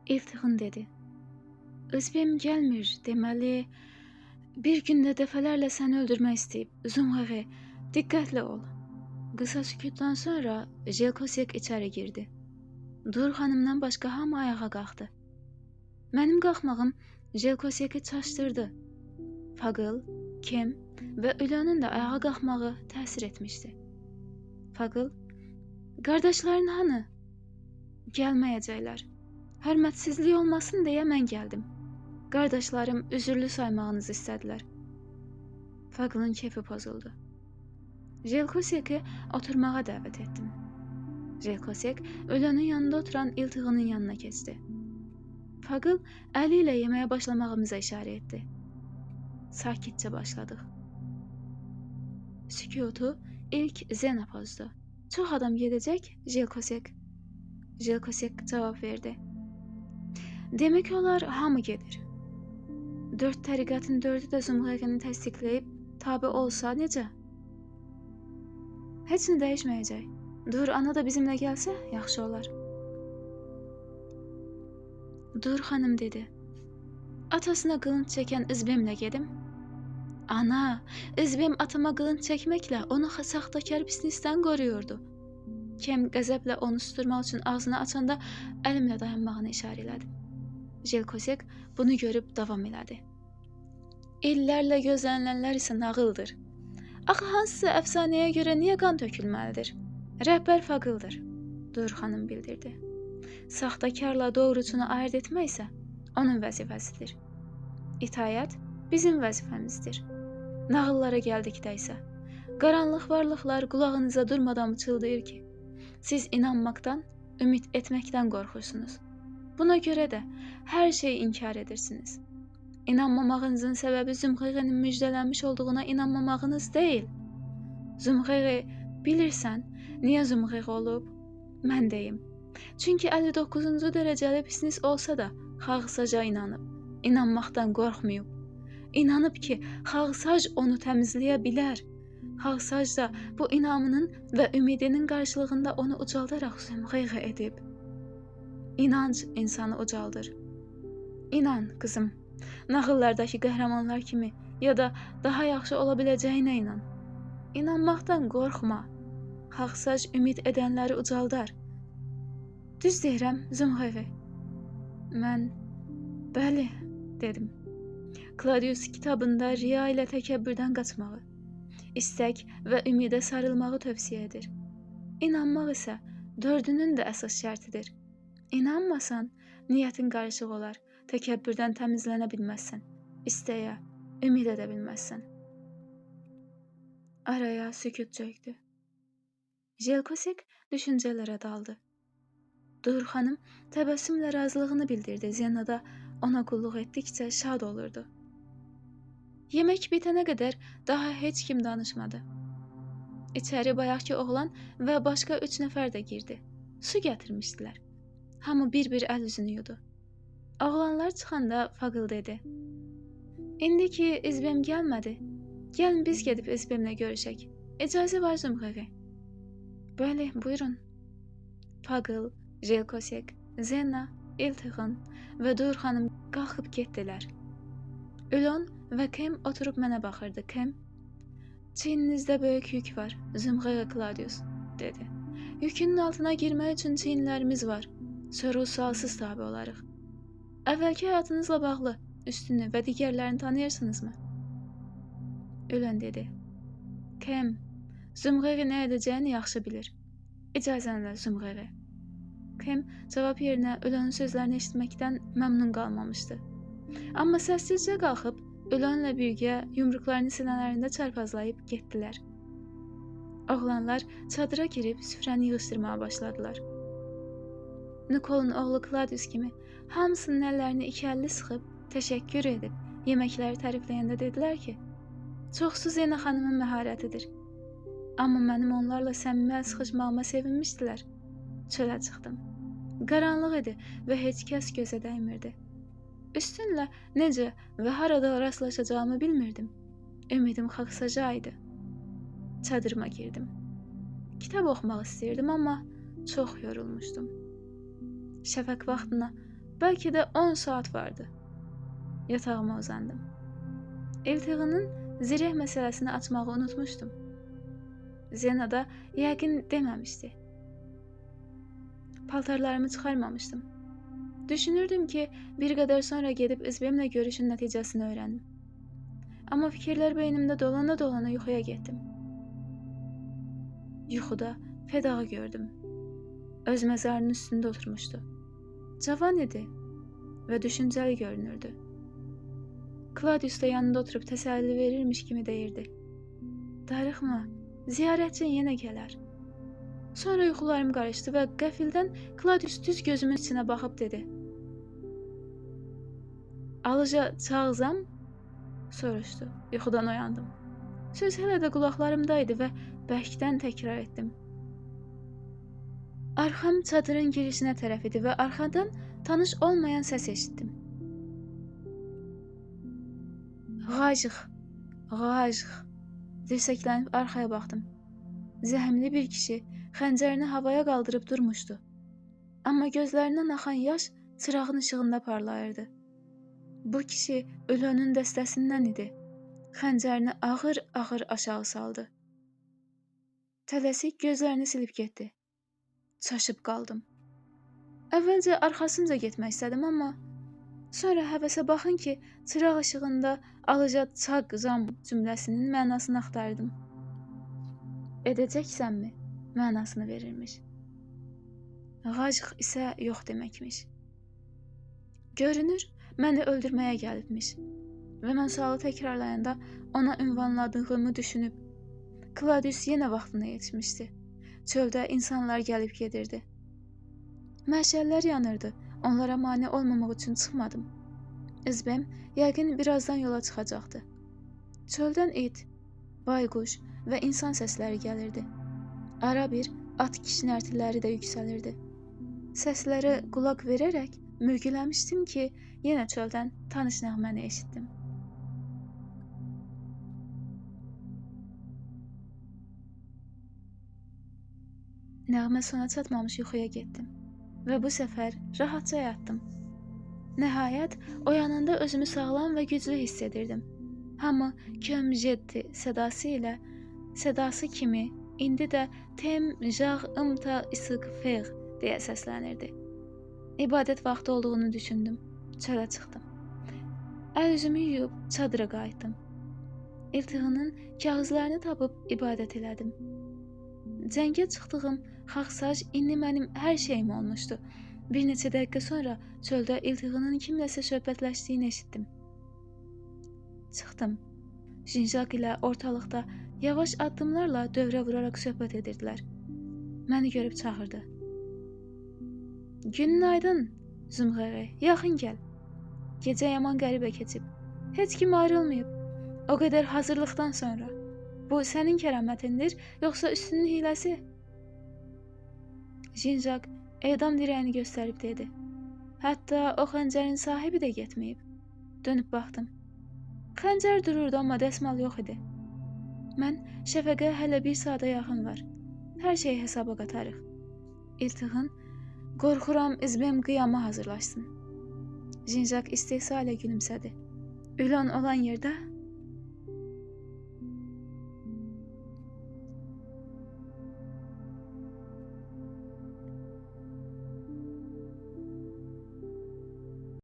İltiğin dedi. Özbem gəlmir, deməli, bir gündə dəfələrlə səni öldürmək istəyib. Zumheğe, diqqətli ol. Qısa sükutdan sonra Jelkosek içəri girdi. Dur xanımdan başqa hamı ayağa qalxdı. Mənim qalxmağım Jelkoseki çaşdırdı. Fagıl, Kem və Ülanın da ayağa qalxmağı təsir etmişdi. Fagıl, qardaşların hanı? Gəlməyəcəklər. Hörmətsizlik olmasın deyə mən gəldim. Qardaşlarım üzürlü saymağınızı istədilər. Fagılın kefi pozuldu. Jelkoseki oturmağa dəvət etdim. Jelkosek Ülanın yanında oturan İltiğinin yanına keçdi. Fagıl əli ilə yeməyə başlamağımıza işarə etdi. Sakitcə başladıq. Sükutu ilk Zena pozdu. Çox adam gedəcək, Jelkosek. Jelkosek cavab verdi. Demək olar, hamı gedir. 4 təriqatın 4'ü də Zumheğeni təsdiqləyib tabi olsa necə? Heç nə dəyişməyəcək. Dur, ana da bizimlə gəlsə, yaxşı olar. Dur xanım dedi. Atasına qılınc çəkən İzbemlə gedim. Ana, İzbem atama qılınc çəkməklə onu saxtakar pislisdən qoruyurdu. Kem qəzəblə onu susturmaq üçün ağzını açanda əlimlə dayanmağını işarə elədim. Jelkosek bunu görüb davam elədi. İllərlə gözlənilənlər isə nağıldır. Axı hansısa əfsanəyə görə niyə qan tökülməlidir? Rəhbər Fagıldır, Dur xanım bildirdi. Saxtakarla doğrucunu ayırt etmək isə onun vəzifəsidir. İtayət bizim vəzifəmizdir. Nağıllara gəldikdə isə qaranlıq varlıqlar qulağınıza durmadan çıldayır ki, siz inanmaqdan, ümid etməkdən qorxursunuz. Buna görə də hər şeyi inkar edirsiniz. İnanmamağınızın səbəbi Zumheğenin müjdələnmiş olduğuna inanmamağınız deyil. Zumheğe, bilirsən, niyə Zumheğe olub? Mən deyim. Çünki 59-cu dərəcəli pisnis olsa da Xağsaca inanıb, inanmaqdan qorxmayıb. İnanıb ki, Xağsac onu təmizləyə bilər. Xağsac da bu inamının və ümidinin qarşılığında onu ucaldaraq Zumheğe edib. İnanc insanı ucaldır. İnan, qızım. Nağıllardakı qəhrəmanlar kimi ya da daha yaxşı ola biləcəyinə inan. İnanmaqdan qorxma. Xağsac ümid edənləri ucaldar. Düz deyirəm, Zumheğe. Mən, bəli, dedim. Claudius kitabında riya ilə təkəbbürdən qaçmağı, istək və ümidə sarılmağı tövsiyə edir. İnanmaq isə 4'ünün də əsas şərtidir. İnanmasan, niyyətin qarışıq olar. Təkəbbürdən təmizlənə bilməzsən. İstəyə, ümid edə bilməzsən. Araya sükut çöktü. Jelkosek düşüncələrə daldı. Dur xanım təbəssümlə razılığını bildirdi. Zena da ona qulluq etdikcə şad olurdu. Yemək bitənə qədər daha heç kim danışmadı. İçəri bayaqki oğlan və başqa 3 nəfər də girdi. Su gətirmişdilər. Hamı bir-bir əl üzünü yudu. Oğlanlar çıxanda Fagıl dedi. İndi ki İzbem gəlmədi, gəlin biz gedib İzbemlə görüşək. İcazə var Zumheğe. Bəli, buyurun. Fagıl, Jelkosek, Zena, İltiğin və Dur xanım qalxıb getdilər. Ülon və Kem oturub mənə baxırdı. Kem, çiyninizdə böyük yük var, Zumheğe Claudius, dedi. Yükünün altına girmək üçün çiyinlərimiz var. Sonra sualsız tabi olarıq. Əvvəlki həyatınızla bağlı üstünü və digərlərini tanıyırsınızmı? Ülən dedi. Kem, Zumheğe nə edəcəyini yaxşı bilir. İcazənlə Zumheğe. Kem cavab yerinə Ülənin sözlərini eşitməkdən məmnun qalmamışdı. Amma səssizcə qalxıb Ülənlə birgə yumruqlarını sinələrində çarpazlayıb getdilər. Oğlanlar çadıra girib süfrəni yığışdırmağa başladılar. Nikol'un oğlu Claudius kimi hamısının əllərini 2 əlli sıxıb təşəkkür edib yeməkləri tərifləyəndə dedilər ki, çoxsu Zena xanımın məharətidir. Amma mənim onlarla səmimi əl sıxışmağıma sevinmişdilər. Çölə çıxdım. Qaranlıq idi və heç kəs gözə dəymirdi. Üstünlə necə və harada rastlaşacağımı bilmirdim. Ümidim Xağsaca idi. Çadırıma girdim. Kitab oxumaq istəyirdim, amma çox yorulmuşdum. Şəfəq vaxtına Belki de 10 saat vardı. Yatağıma uzandım. İltihinin zireh meselesini açmağı unutmuştum. Zena da yəqin deməmişdi. Paltarlarımı çıxarmamışdım. Düşünürdüm ki, bir qədər sonra gedib İzbemlə görüşün nəticəsini öyrəndim. Amma fikirlər beynimdə dolana yuxuya getdim. Yuxuda Fedağı gördüm. Öz məzarının üstündə oturmuşdu. Cavan idi və düşüncəli görünürdü. Claudius da yanında oturub təsəlli verirmiş kimi deyirdi. Darıxma, ziyarətçin yenə gələr. Sonra yuxularım qarışdı və qəfildən Claudius düz gözümün içinə baxıb dedi. Alıca çağızam? Soruşdu. Yuxudan oyandım. Söz hələ də qulaqlarımdaydı və bərkdən təkrar etdim. Arxam çadırın girişinə tərəf idi və arxadan tanış olmayan səs eşitdim. Qajıq, qajıq. Dirsəklənib arxaya baxdım. Zəhmli bir kişi xəncərini havaya qaldırıb durmuşdu. Amma gözlərindən axan yaş çırağın işığında parlayırdı. Bu kişi ölünün dəstəsindən idi. Xəncərini ağır-ağır aşağı saldı. Tələsik gözlərini silib getdi. Çaşıb qaldım. Əvvəlcə arxasınca getmək istədim, amma sonra həvəsə baxın ki, çıraq işığında alıca çağızam cümləsinin mənasını axtardım. Edəcəksənmi? Mənasını verirmiş. Qajıq isə yox deməkmiş. Görünür, məni öldürməyə gəlibmiş. Və mən sualı təkrarlayanda ona ünvanladığımı düşünüb. Claudius yenə vaxtına yetişmişdi. Çöldə insanlar gəlib gedirdi. Məşəllər yanırdı. Onlara mane olmamaq üçün çıxmadım. İzbem yəqin birazdan yola çıxacaqdı. Çöldən it, bayquş və insan səsləri gəlirdi. Ara bir at kişnərtiləri də yüksəlirdi. Səslərə qulaq verərək mürgüləmişdim ki, yenə çöldən tanış nəğməni eşitdim. Nəğmə sona çatmamış yuxuya getdim və bu səfər rahatca yatdım. Nəhayət, oyananda özümü sağlam və güclü hiss edirdim. Hamı kömjetti sədası kimi indi də tem jağ ımta isıq feğ deyə səslənirdi. İbadət vaxtı olduğunu düşündüm. Çölə çıxdım. Əl-üzümü yuyub çadıra qayıtdım. İltihinin kağızlarını tapıb ibadət elədim. Cəngə çıxdığım xaxsac indi mənim hər şeyim olmuşdu. Bir neçə dəqiqə sonra çöldə İltihinin kimləsə söhbətləşdiyini eşitdim. Çıxdım. Jinjak ilə ortalıqda yavaş addımlarla dövrə vuraraq söhbət edirdilər. Məni görüb çağırdı. Günün aydın, Zümrəyə, yaxın gəl. Gecə yaman qəribə keçib. Heç kim ayrılmayıb. O qədər hazırlıqdan sonra. Bu sənin kəramətindir, yoxsa üstünün hiləsi? Jinjak edam dirəyini göstərib dedi. Hətta o xəncərin sahibi də getməyib. Dönüb baxdım. Xəncər dururdu, amma dəsmal yox idi. Mən şəfəqə hələ bir saata yaxın var. Hər şeyi hesaba qatarıq. İltihın, qorxuram İzbem qiyama hazırlaşsın. Jinjak istehza ilə gülümsədi. Ülon olan yerdə